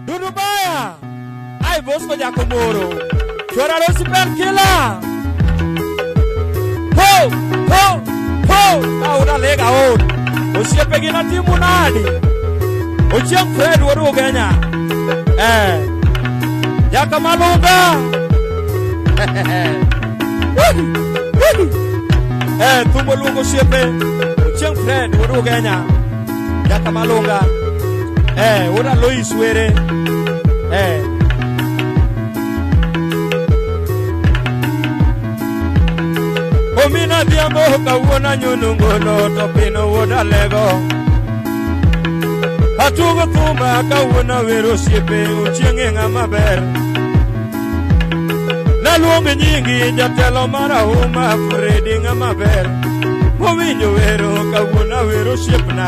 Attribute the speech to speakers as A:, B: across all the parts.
A: Dudubaya. Ai Bosco Giacomoro. Chora lo super killer. Aura lega o. Osia pegina timunadi. Ochiang Fred waru Kenya. Jakamalunga. Tumbolungo siapa? Ochiang Fred waru Kenya. Jakamalunga. Ora Lois were. Omina diambo kawona nyunungo no topino woda lego. Atugo tumba kawona wero siepe uchienge ngamaber. Naluonge nyingi jatelo mara uma Fredi ngamaber. Mowinjo wero kawona wero siepna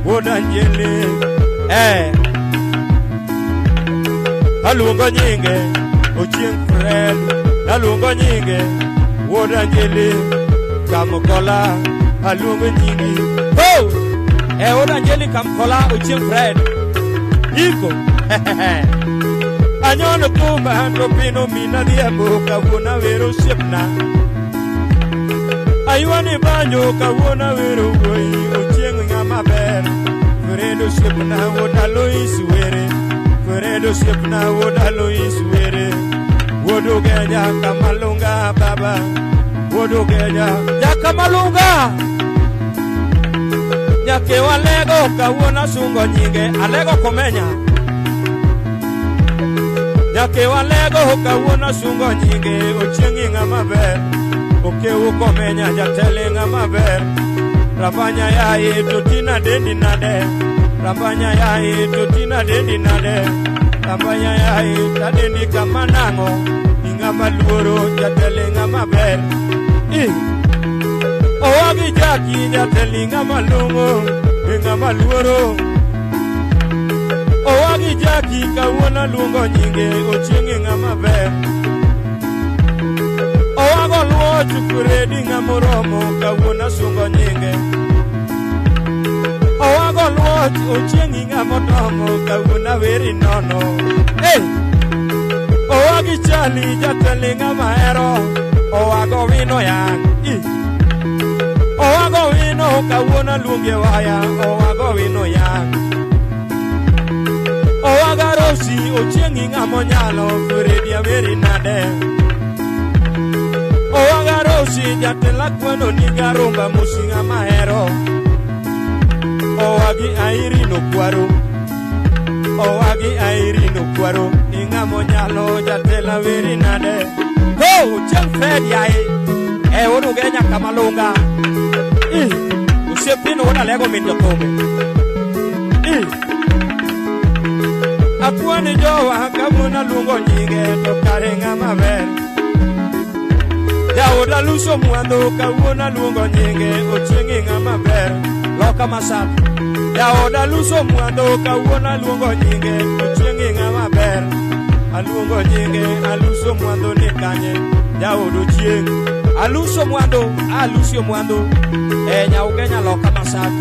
A: woda njele. Naluongo nyinge uchieng Fred. Naluongo nyinge woda njele. Kamukola alungu nyingi woda njeli Kamukola uchieng Fred iko anyono kumba hando pino mina diambo kawona wero siepna ayuani banyo kawona wero woi uchieng ngamaber Fredo siepna woda Lois were Fredo siepna woda Lois were wodo Kenya Kamalunga baba wodo Kenya Jakamalunga nyake walego kawona sungo nyinge alego komenya nyake walego kawona sungo nyinge ochengi ngamaber okewu komenya jatele ngamaber rabanya yae totina dendi nade rabanya yae totina dendi nade rabanya yae tadendi kamanango ingamaluoro jatele ngamaber Oagi jaki jateli ngamalungo ngamaluoro Oagi jaki kawona luongo nyinge ochienge ngamaber Oago luo Fredi ngamoromo kawona sungo nyinge Oago luo ochiengi ngamodomo kawona weri nono Oagi chali jateli ngamahero Oago wino yang Oago wino kawona luonge waya Oago wino yang Oaga rosi ochiengi ngamonyalo Fredi averi nade Oaga rosi jatela kwano nigarumba musinga mahero Oagi airi no kwaro Oagi airi no kwaro Ingamonyalo jatela veri nade Ochieng Fred yae wodo Kenya Kamalunga usiepino woda lego minjo kome Akwani jowa kawona luongo nyinge to kare ngamaber Jaoda luso mwando kawona luongo nyinge ochienge ngamaber Loka masat Jaoda luso mwando kawona luongo nyinge ochienge ngamaber Aluongo nyinge aluso mwando ni kanye Jaodo chieng aluso mwando alusio mwando Nyaugenya loka masat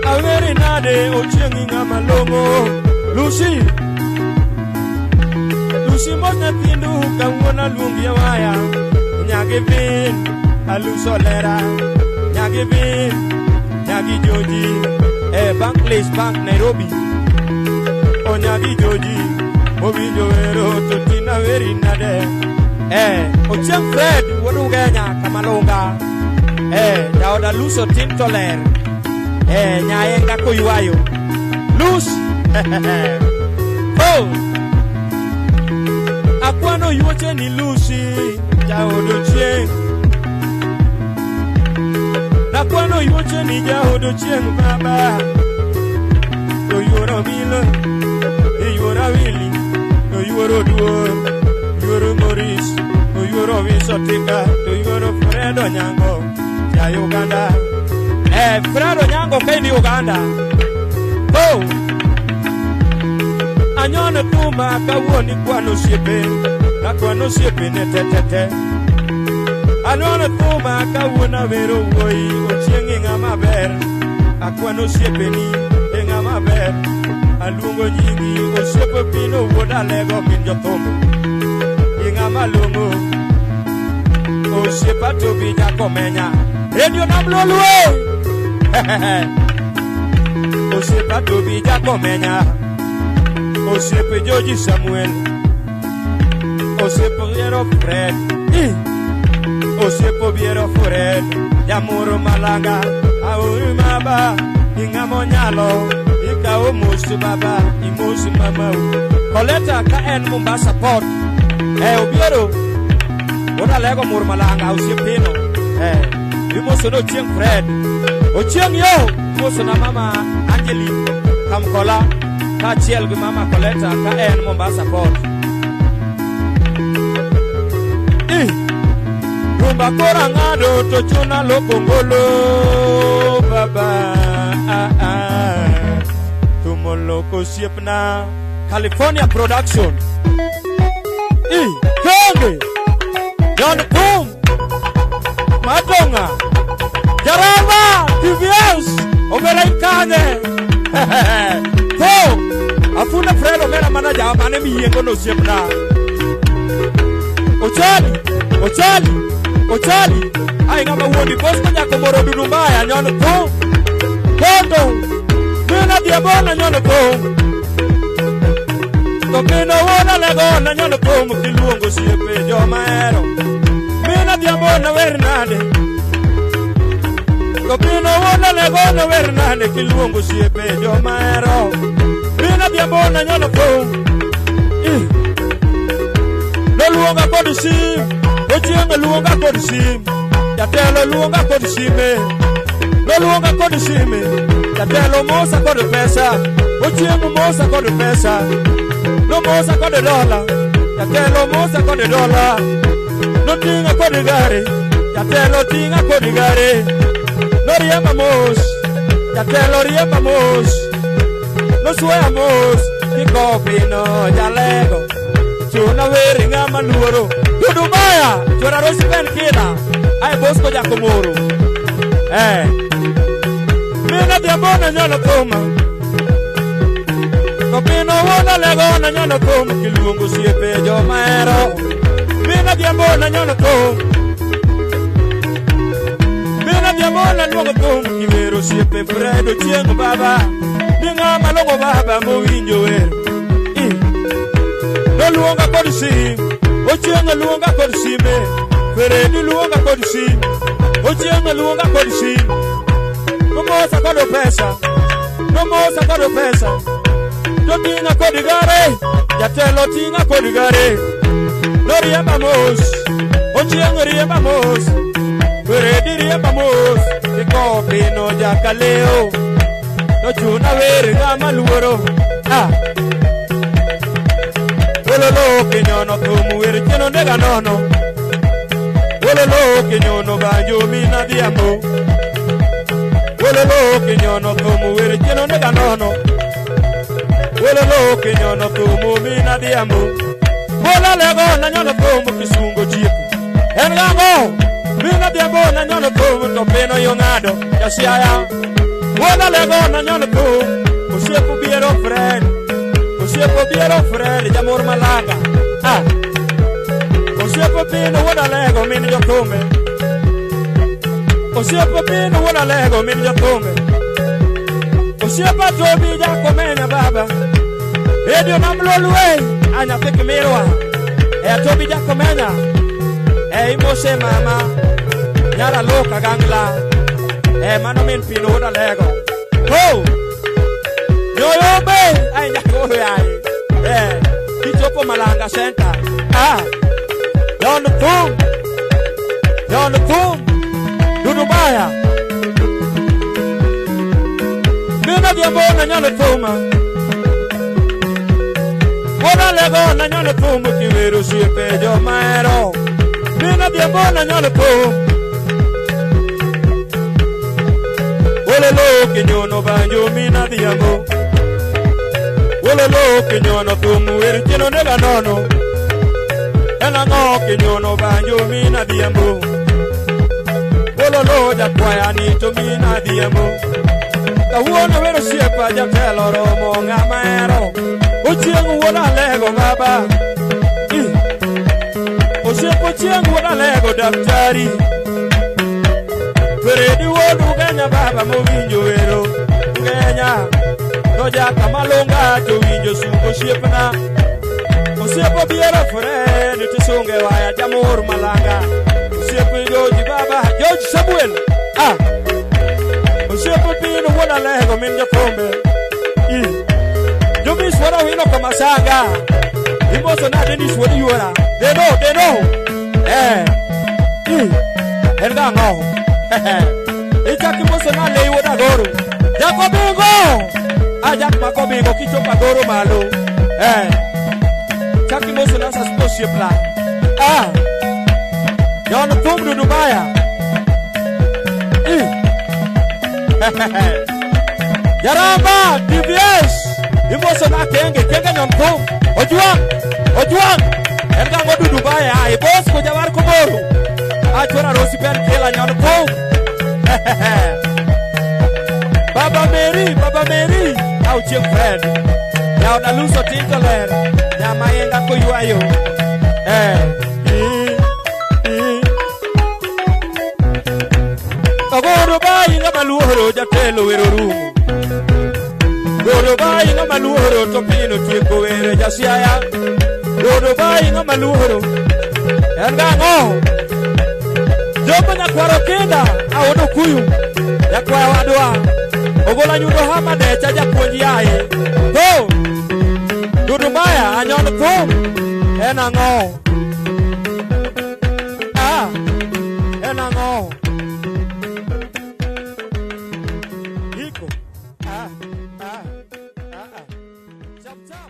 A: Aweri nade ochiengi ngamalongo Lucy mosna tindu kawona luongi waya Nyagi vin aluso lera Nyagi vin Nyagi Joji Bank Place Bank Nairobi Nyagi Joji Owinjo wero totina weri nade Ochieng Fred wodu Kenya Kamalunga Jaoda luso tintoler nyaenga koywayo Lus Akwano yuoche ni Lucy Jaodo chieng Nakwano yuoche ni jaodo chieng baba Oyuoro Milo Oyuoro Willy Oyuoro Duor Oyuoro Morris Oyuoro Wisotika Oyuoro Fredo Nyango Ya Uganda Fredo Nyango kaini Uganda Anyone tuma kawoni kwano siepe Na kwano siepe netetete Anyone tuma kawona vero woi Ochiengi ngamaber Akwano siepe ni ngamaber aluongo nyingi osiepe pino wuoda lego min jothumbe ing'ama luongo osiepa to bi nyako menya radio nam lolwe osiepa to bi nyako menya osiepe Joji Samuel osiepe Biero Fred osiepe Biero Fred Jamoro Malanga auri maba ing'amo nyalo ikawo musu baba imusu mama koleta ka en Mombasa Port obiero oda lego Mur Malanga osiepino imusu no Chieng Fred ochieng yo musu na mama Angeli Kamkola ka chiel gi mama Koleta ka en Mombasa Port rumba kora ngado to chuna lokongolo baba tumoloko siepna California production Kenge John Boom Madonga Jarama TVS Omera Ikane Ko Afuna Fredo mera manaja mane miyengo no siepna Ochali ai ngama wuondi Bosco nyako moro dudu mbaya nyono to Kondo Mina diabona nyono to Tokino wona lego na nyono to Mukiluongo siepe jomaero Mina diabona wernade Tokino wona lego na wernade Kiluongo siepe jomaero Mina diabona nyono to No luonga kod sim Ochieng luonga kod sim Jatelo luonga kod sime No luonga kod sime Jatelo mosa kod pesa Ochieng mosa kod pesa No mosa kod dola Jatelo mosa kod dola No tinga kod gari Jatelo tinga kod gari No riemba mos Jatelo riemba mos No sueya mos Kikopi no jalego Chuna weri ngama luoro Dudu Maya Chora Rosi Ben Kida Ai Bosco Jakomoro Mina diabona nyono toma Kopino wona lego na nyono toma Kiluongo siepe jomaero Mina diabona nyono toma Mina diabona luongo toma Kiwero siepe Fredo Chieng baba Ningama longo baba mowinjo wero No luonga kod sim Ochieng luonga kod sime Feredi luonga kod sim Ochieng luonga kod sim Nomosa kod pesa Nomosa kod pesa Jotinga kod gare Jatelo tinga kod gare No riemba mos Ochieng riemba mos Feredi riemba mos Kikopi no jakaleo No chuna weri ngama luoro Wololo kinyono tumu wiri chino nega nono Wololo kinyono banjo mina diambo Wololo kinyono tumu wiri chino nega nono Wololo kinyono tumu mina diambo Wola lego na nyono tumu kisungo chiku Engango mina diambo na nyono tumu topeno yongado Yasiaya Wola lego na nyono tumu Osiepo Biero Fred Osiepo Biero Fred Jamor Malanga Osiepo Pino wona lego min jothumbe Osiepo Pino wona lego min jothumbe Osiepa Tobi Jakomenya baba Radio nam lolwe Anya piki mirwa Tobi Jakomenya Imose mama Nyara loka gangla Mano min Pino wona lego Yoyobe ay nyako yae Kichopo Malanga Center John Thum Dudu Maya Mina diabona nyono thuma Wona lego na nyono thuma Kiwero siepe jomaero Mina diabona nyono thuma Wololo kinyono banjo mina diambo Wololo kinyono tumu wiri chino nega nono Enango kinyono banjo mina diambo Wololo jakwaya ni to mina diambo Kawuono wero siepa jatelo romo ng'amero Ochieng' wuoda lego baba Osiepo chieng' wuoda lego daktari Peredi wuodu Kenya baba mowinjo wero Kenya Dojaka malunga to winjo suko osiepna Osiepo biero Fred tisunge waya jamur malanga Osiepo George baba George Samuel Osiepo pino wuoda lego min jakombe Jumis wada wino kamasanga Imoso na Dennis wadi yuora They know Elga ngo Ichaki moso na lei wada goro Jakobingo Jak makobingo kichopa goro malo Chaki moso na sa spaceship la Yon tum du Dubaya Yaramba TVS Imoso na kenge nyon tum Ojuang Elga ngo du Dubaya Ibos ko jawar kumoro Chora Rosi Ben kela nyon tum Baba Mary Au Chieng Fred Yao na luso tinkoler Nyama yenga kuyuayo Goro bayi nga maluhoro jatelo wero rumo Goro bayi nga maluhoro topino tieko wero jasiaya Goro bayi nga maluhoro Yanga ngo Jopo nyakwaro kenda Awono kuyu Yakwaya wadwa Ogola nyudo hama decha japuonji yae Dudu Maya anyon thum Ena ngo Ena ngo Iko Chap chap